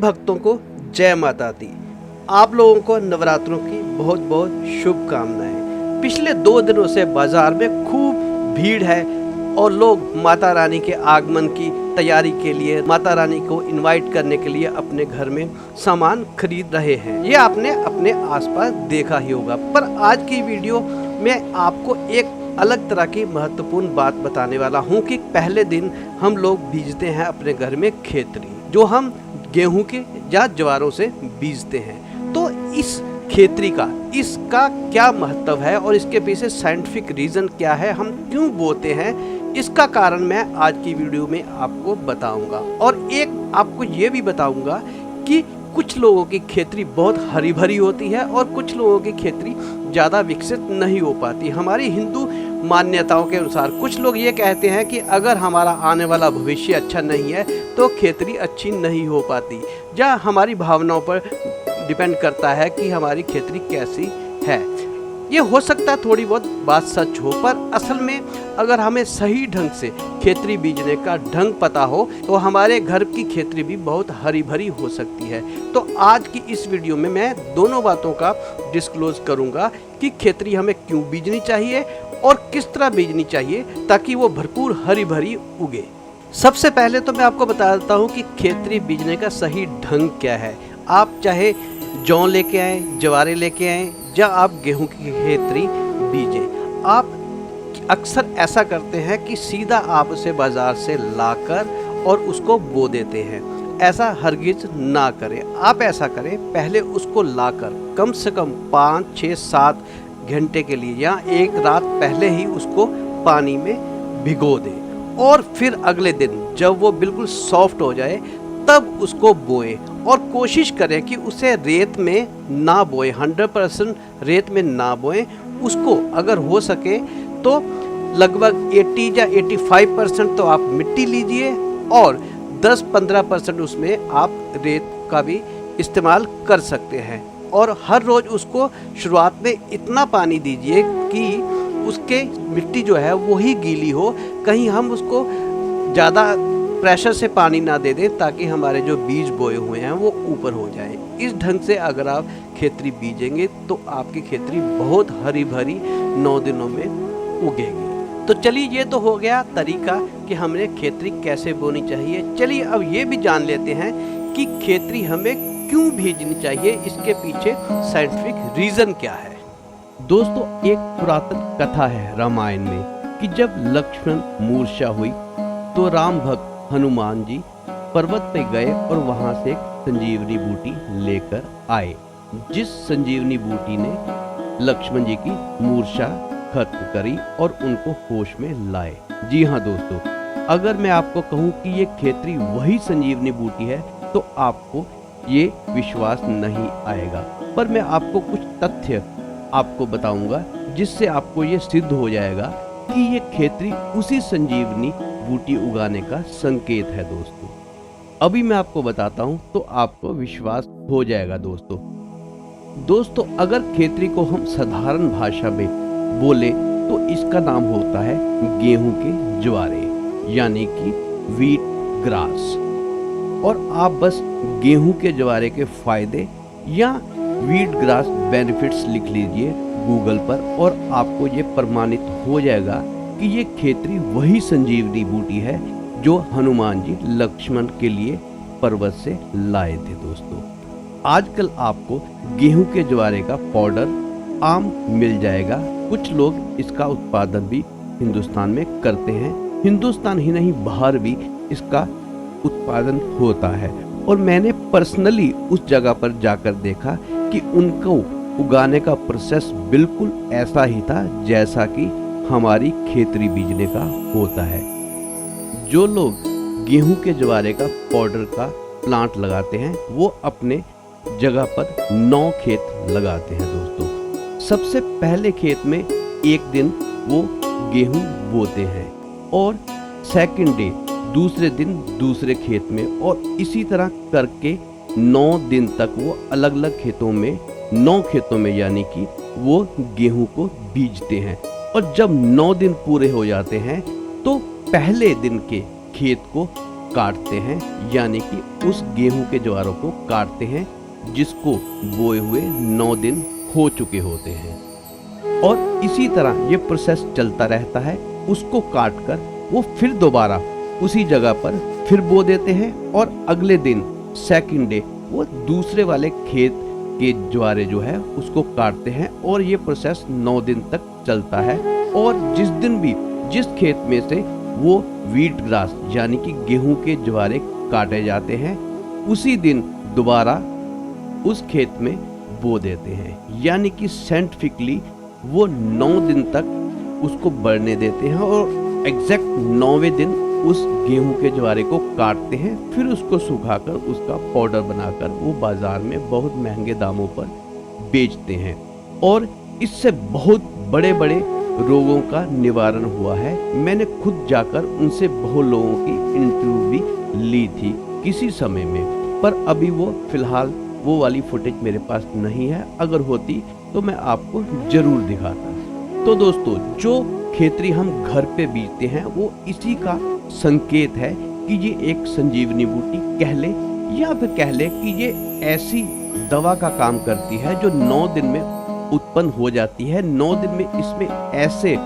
भक्तों को जय माता दी। आप लोगों को नवरात्रों की बहुत बहुत शुभकामनाएं। पिछले 2 दिनों से बाजार में खूब भीड़ है और लोग माता रानी के आगमन की तैयारी के लिए, माता रानी को इनवाइट करने के लिए अपने घर में सामान खरीद रहे हैं। ये आपने अपने आसपास देखा ही होगा। पर आज की वीडियो में आपको एक अलग तरह की महत्वपूर्ण बात बताने वाला हूँ कि पहले दिन हम लोग बीजते हैं अपने घर में खेतरी, जो हम गेहूं के या ज्वारों से बीजते हैं। तो इस खेतरी का, इसका क्या महत्व है और इसके पीछे साइंटिफिक रीज़न क्या है, हम क्यों बोते हैं, इसका कारण मैं आज की वीडियो में आपको बताऊंगा। और एक आपको ये भी बताऊंगा कि कुछ लोगों की खेतरी बहुत हरी भरी होती है और कुछ लोगों की खेतरी ज़्यादा विकसित नहीं हो पाती। हमारी हिंदू मान्यताओं के अनुसार कुछ लोग ये कहते हैं कि अगर हमारा आने वाला भविष्य अच्छा नहीं है तो खेतरी अच्छी नहीं हो पाती, या हमारी भावनाओं पर डिपेंड करता है कि हमारी खेतरी कैसी है। ये हो सकता है थोड़ी बहुत बात सच हो, पर असल में अगर हमें सही ढंग से खेतरी बीजने का ढंग पता हो तो हमारे घर की खेतरी भी बहुत हरी भरी हो सकती है। तो आज की इस वीडियो में मैं दोनों बातों का डिस्क्लोज करूंगा कि खेतरी हमें क्यों बीजनी चाहिए और किस तरह बीजनी चाहिए ताकि वो भरपूर हरी भरी उगे। सबसे पहले तो मैं आपको बता देता हूँ कि खेतरी बीजने का सही ढंग क्या है। आप चाहे जौ लेके आए, ज्वारे लेके आए, या आप गेहूं की खेतरी बीजें, आप अक्सर ऐसा करते हैं कि सीधा आप उसे बाज़ार से लाकर और उसको बो देते हैं। ऐसा हरगिज ना करें। आप ऐसा करें, पहले उसको लाकर कम से कम 5, 6, 7 घंटे के लिए या एक रात पहले ही उसको पानी में भिगो दें और फिर अगले दिन जब वो बिल्कुल सॉफ्ट हो जाए तब उसको बोएं। और कोशिश करें कि उसे रेत में ना बोएं, 100% रेत में ना बोएं। उसको अगर हो सके तो लगभग 80 या 85% तो आप मिट्टी लीजिए और 10-15% उसमें आप रेत का भी इस्तेमाल कर सकते हैं। और हर रोज़ उसको शुरुआत में इतना पानी दीजिए कि उसके मिट्टी जो है वो ही गीली हो, कहीं हम उसको ज़्यादा प्रेशर से पानी ना दे दें ताकि हमारे जो बीज बोए हुए हैं वो ऊपर हो जाए। इस ढंग से अगर आप खेतरी बीजेंगे तो आपकी खेतरी बहुत हरी भरी 9 दिनों में उगेगी। तो चलिए, ये तो हो गया तरीका कि हमने खेतरी कैसे बोनी चाहिए। चलिए अब ये भी जान लेते हैं कि खेतरी हमें क्यों बीजनी चाहिए, इसके पीछे साइंटिफिक रीज़न क्या है। दोस्तों, एक पुरातन कथा है रामायण में कि जब लक्ष्मण मूर्छा हुई तो राम भक्त हनुमान जी पर्वत पे गए और वहां से एक संजीवनी बूटी लेकर आए, जिस संजीवनी बूटी ने लक्ष्मण जी की मूर्छा खत्म करी और उनको होश में लाए। जी हाँ दोस्तों, अगर मैं आपको कहूँ कि ये खेतरी वही संजीवनी बूटी है तो आपको ये विश्वास नहीं आएगा, पर मैं आपको कुछ तथ्य आपको बताऊंगा जिससे आपको ये सिद्ध हो जाएगा कि ये खेतरी उसी संजीवनी बूटी उगाने का संकेत है। अभी मैं आपको बताता हूँ तो आपको विश्वास हो जाएगा। दोस्तों, अगर खेतरी को हम साधारण भाषा में बोले तो इसका नाम होता है गेहूं के ज्वारे, यानी कि व्हीट ग्रास। और आप बस गेहूं के ज्वारे के फायदे या व्हीट ग्रास बेनिफिट्स लिख लीजिए गूगल पर और आपको ये प्रमाणित हो जाएगा कि ये खेतरी वही संजीवनी बूटी है जो हनुमान जी लक्ष्मण के लिए पर्वत से लाए थे। दोस्तों, आजकल आपको गेहूं के ज्वारे का पाउडर आम मिल जाएगा। कुछ लोग इसका उत्पादन भी हिंदुस्तान में करते हैं। हिंदुस्तान ही नहीं, बाहर भी इसका उत्पादन होता है। और मैंने पर्सनली उस जगह पर जाकर देखा कि उनको उगाने का प्रोसेस बिल्कुल ऐसा ही था जैसा कि हमारी खेतरी बीजने का होता है। जो लोग गेहूं के ज्वारे का पाउडर का प्लांट लगाते हैं वो अपने जगह पर 9 खेत लगाते हैं। दोस्तों, सबसे पहले खेत में एक दिन वो गेहूं बोते हैं और सेकंड डे दूसरे दिन दूसरे खेत में, और इसी तरह करके 9 दिन तक वो अलग अलग खेतों में, 9 खेतों में यानी कि वो गेहूं को बीजते हैं। और जब 9 दिन पूरे हो जाते हैं तो पहले दिन के खेत को काटते हैं, यानी कि उस गेहूं के ज्वारों को काटते हैं जिसको बोए हुए 9 दिन हो चुके होते हैं। और इसी तरह ये प्रोसेस चलता रहता है। उसको काट कर वो फिर दोबारा उसी जगह पर फिर बो देते हैं और अगले दिन सेकंड डे वो दूसरे वाले खेत के ज्वारे जो है उसको काटते हैं और ये प्रोसेस 9 दिन तक चलता है। और जिस दिन भी जिस खेत में से वो व्हीट ग्रास यानी कि गेहूं के ज्वारे काटे जाते हैं, उसी दिन दोबारा उस खेत में बो देते हैं, यानी कि साइंटिफिकली वो 9 दिन तक उसको बढ़ने देते हैं और एग्जैक्ट 9वें दिन उस गेहूं के ज्वारे को काटते हैं, फिर उसको सुखाकर उसका पाउडर बनाकर वो बाजार में बहुत महंगे दामों पर बेचते हैं। और इससे बहुत बड़े बड़े रोगों का निवारण हुआ है। मैंने खुद जाकर उनसे बहुत लोगों की इंटरव्यू भी ली थी किसी समय में, पर अभी वो फिलहाल वो वाली फुटेज मेरे पास नहीं है। अगर होती तो मैं आपको जरूर दिखाता। तो दोस्तों, जो खेतरी हम घर पे बीजते हैं वो इसी का संकेत है कि ये एक संजीवनी बूटी कह ले या फिर कह ले कि ये ऐसी दवा का काम करती है जो 9 दिन में उत्पन्न हो जाती है। 9 दिन में इसमें ऐसे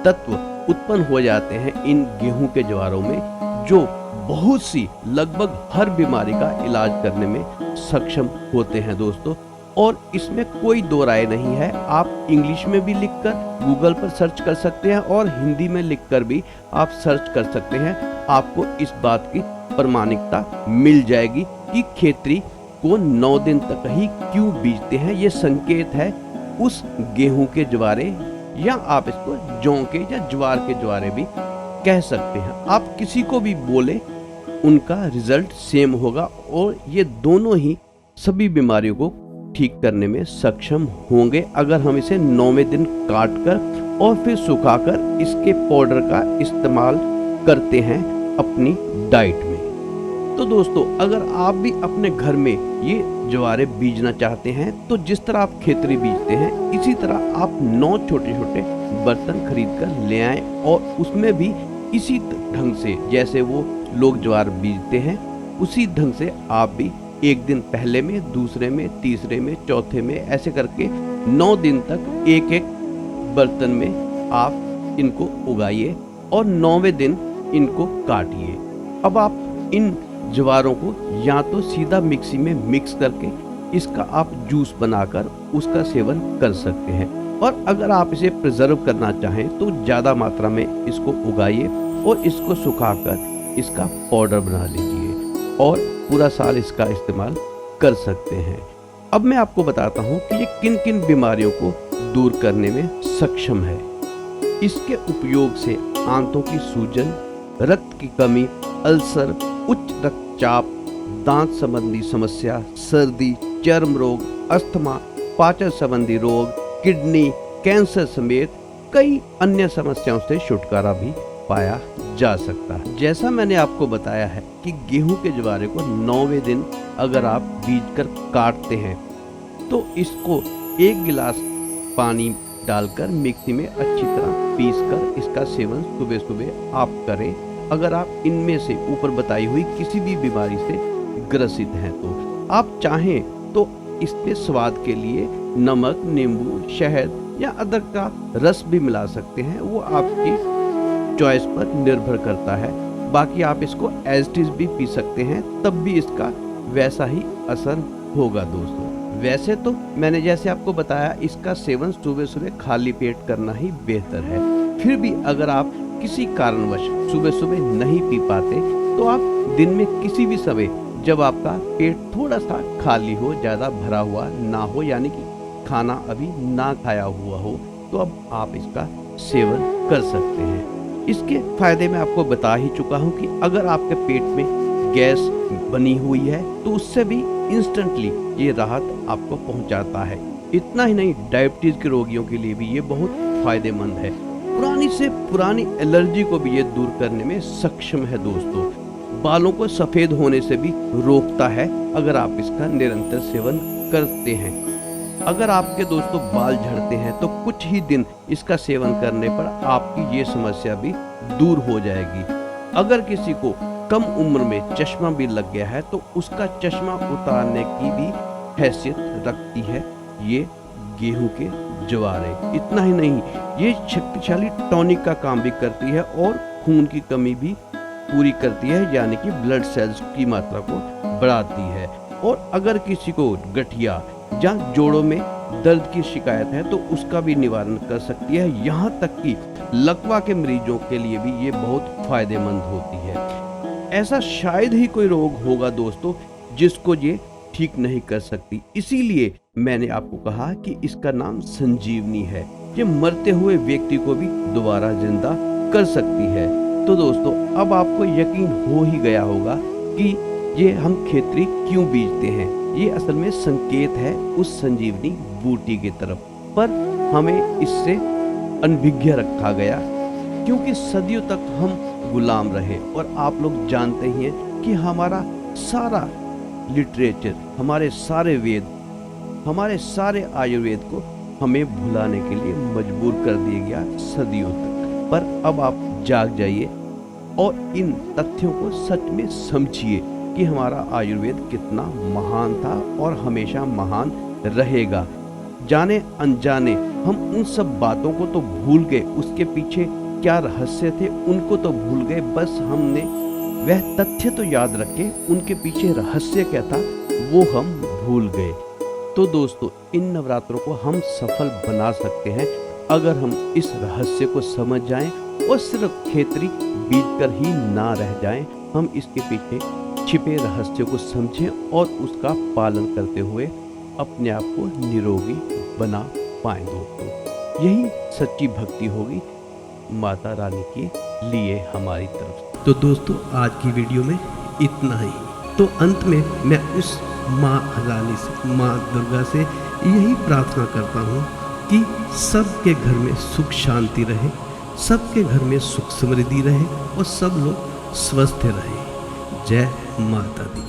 तत्व उत्पन्न हो जाते हैं इन गेहूं के ज्वारों में जो बहुत सी लगभग हर बीमारी का इलाज करने में सक्षम होते हैं दोस्तों। और इसमें कोई दो राय नहीं है। आप इंग्लिश में भी लिखकर गूगल पर सर्च कर सकते हैं और हिंदी में लिखकर भी आप सर्च कर सकते हैं। आपको इस बात की प्रमाणिकता मिल जाएगी कि खेतरी को 9 दिन तक ही क्यों बीजते हैं। ये संकेत है उस गेहूं के ज्वारे, या आप इसको जौ के या ज्वार के ज्वारे भी कह सकते हैं। आप किसी को भी बोले उनका रिजल्ट सेम होगा और ये दोनों ही सभी बीमारियों को ठीक करने में सक्षम होंगे अगर हम इसे 9वें दिन काट कर और फिर सुखाकर इसके पाउडर का इस्तेमाल करते हैं अपनी डाइट में। तो दोस्तों, अगर आप भी अपने घर में ये ज्वारे बीजना चाहते हैं तो जिस तरह आप खेतरी बीजते हैं इसी तरह आप 9 छोटे छोटे बर्तन खरीद कर ले आएं और उसमें भी इसी ढंग से जैसे वो लोग ज्वार बीजते हैं उसी ढंग से आप भी एक दिन पहले में, दूसरे में, तीसरे में, चौथे में ऐसे करके 9 दिन तक एक एक बर्तन में आप इनको उगाइए और 9वें दिन इनको काटिए। अब आप इन ज्वारों को या तो सीधा मिक्सी में मिक्स करके इसका आप जूस बनाकर उसका सेवन कर सकते हैं, और अगर आप इसे प्रिजर्व करना चाहें तो ज़्यादा मात्रा में इसको उगाइए और इसको सुखाकर इसका पाउडर बना लीजिए और पूरा साल इसका इस्तेमाल कर सकते हैं। अब मैं आपको बताता हूँ कि ये किन किन बीमारियों को दूर करने में सक्षम है। इसके उपयोग से आंतों की सूजन, रक्त की कमी, अल्सर, उच्च रक्तचाप, दांत संबंधी समस्या, सर्दी, चर्म रोग, अस्थमा, पाचन संबंधी रोग, किडनी, कैंसर समेत कई अन्य समस्याओं से छुटकारा भी पाया जा सकता है। जैसा मैंने आपको बताया है कि गेहूं के ज्वारे को 9वें दिन अगर आप बीज कर काटते हैं तो इसको 1 गिलास पानी डालकर मिक्सी में अच्छी तरह पीसकर इसका सेवन सुबह सुबह आप करें अगर आप इनमें से ऊपर बताई हुई किसी भी बीमारी से ग्रसित हैं। तो आप चाहें तो इसमें स्वाद के लिए नमक, नींबू, शहद या अदरक का रस भी मिला सकते हैं, वो आपकी चॉइस पर निर्भर करता है। बाकी आप इसको एज इट इज भी पी सकते हैं, तब भी इसका वैसा ही असर होगा दोस्तों। वैसे तो मैंने जैसे आपको बताया इसका सेवन सुबह सुबह खाली पेट करना ही बेहतर है। फिर भी अगर आप किसी कारणवश सुबह सुबह नहीं पी पाते तो आप दिन में किसी भी समय जब आपका पेट थोड़ा सा खाली हो, ज़्यादा भरा हुआ ना हो, यानी कि खाना अभी ना खाया हुआ हो, तो अब आप इसका सेवन कर सकते हैं। इसके फायदे मैं आपको बता ही चुका हूँ कि अगर आपके पेट में गैस बनी हुई है तो उससे भी इंस्टेंटली ये राहत आपको पहुँचाता है। इतना ही नहीं, डायबिटीज के रोगियों के लिए भी ये बहुत फायदेमंद है। पुरानी से पुरानी एलर्जी को भी ये दूर करने में सक्षम है दोस्तों। बालों को सफ़ेद होने से भी रोकता है अगर आप इसका निरंतर सेवन करते हैं। अगर आपके दोस्तों बाल झड़ते हैं तो कुछ ही दिन इसका सेवन करने पर आपकी ये समस्या भी दूर हो जाएगी। अगर किसी को कम उम्र में चश्मा भी लग गया है तो उसका चश्मा उतारने की भी हैसियत रखती है ये गेहूं के ज्वारे। इतना ही नहीं, ये शक्तिशाली टॉनिक का काम भी करती है और खून की कमी भी पूरी करती है, यानी कि ब्लड सेल्स की मात्रा को बढ़ाती है। और अगर किसी को गठिया या जोड़ों में दर्द की शिकायत है तो उसका भी निवारण कर सकती है। यहाँ तक कि लकवा के मरीजों के लिए भी ये बहुत फायदेमंद होती है। ऐसा शायद ही कोई रोग होगा दोस्तों जिसको ये ठीक नहीं कर सकती, इसीलिए मैंने आपको कहा कि इसका नाम संजीवनी है। ये मरते हुए व्यक्ति को भी दोबारा जिंदा कर सकती है। तो दोस्तों अब आपको यकीन हो ही गया होगा कि ये हम खेतरी क्यों बीजते हैं। ये असल में संकेत है उस संजीवनी बूटी की तरफ, पर हमें इससे अनभिज्ञ रखा गया क्योंकि सदियों तक हम गुलाम रहे। और आप लोग जानते ही हैं कि हमारा सारा लिटरेचर, हमारे सारे वेद, हमारे सारे आयुर्वेद को हमें भुलाने के लिए मजबूर कर दिया गया सदियों तक। पर अब आप जाग जाइए और इन तथ्यों को सच में समझिए कि हमारा आयुर्वेद कितना महान था और हमेशा महान रहेगा। जाने अनजाने हम उन सब बातों को तो भूल गए, उसके पीछे क्या रहस्य थे उनको तो भूल गए, बस हमने वह तथ्य तो याद रखे, उनके पीछे रहस्य क्या था वो हम भूल गए। तो दोस्तों इन नवरात्रों को हम सफल बना सकते हैं अगर हम इस रहस्य को समझ जाएं और सिर्फ खेतरी बीज कर ही ना रह जाएं, हम इसके पीछे छिपे रहस्य को समझें और उसका पालन करते हुए अपने आप को निरोगी बना पाएं। दोस्तों यही सच्ची भक्ति होगी माता रानी के लिए हमारी तरफ से। तो दोस्तों आज की वीडियो में इतना ही। तो अंत में मैं उस माँ रानी से, माँ दुर्गा से यही प्रार्थना करता हूँ कि सबके घर में सुख शांति रहे, सबके घर में सुख समृद्धि रहे और सब लोग स्वस्थ रहें। जय माता दी।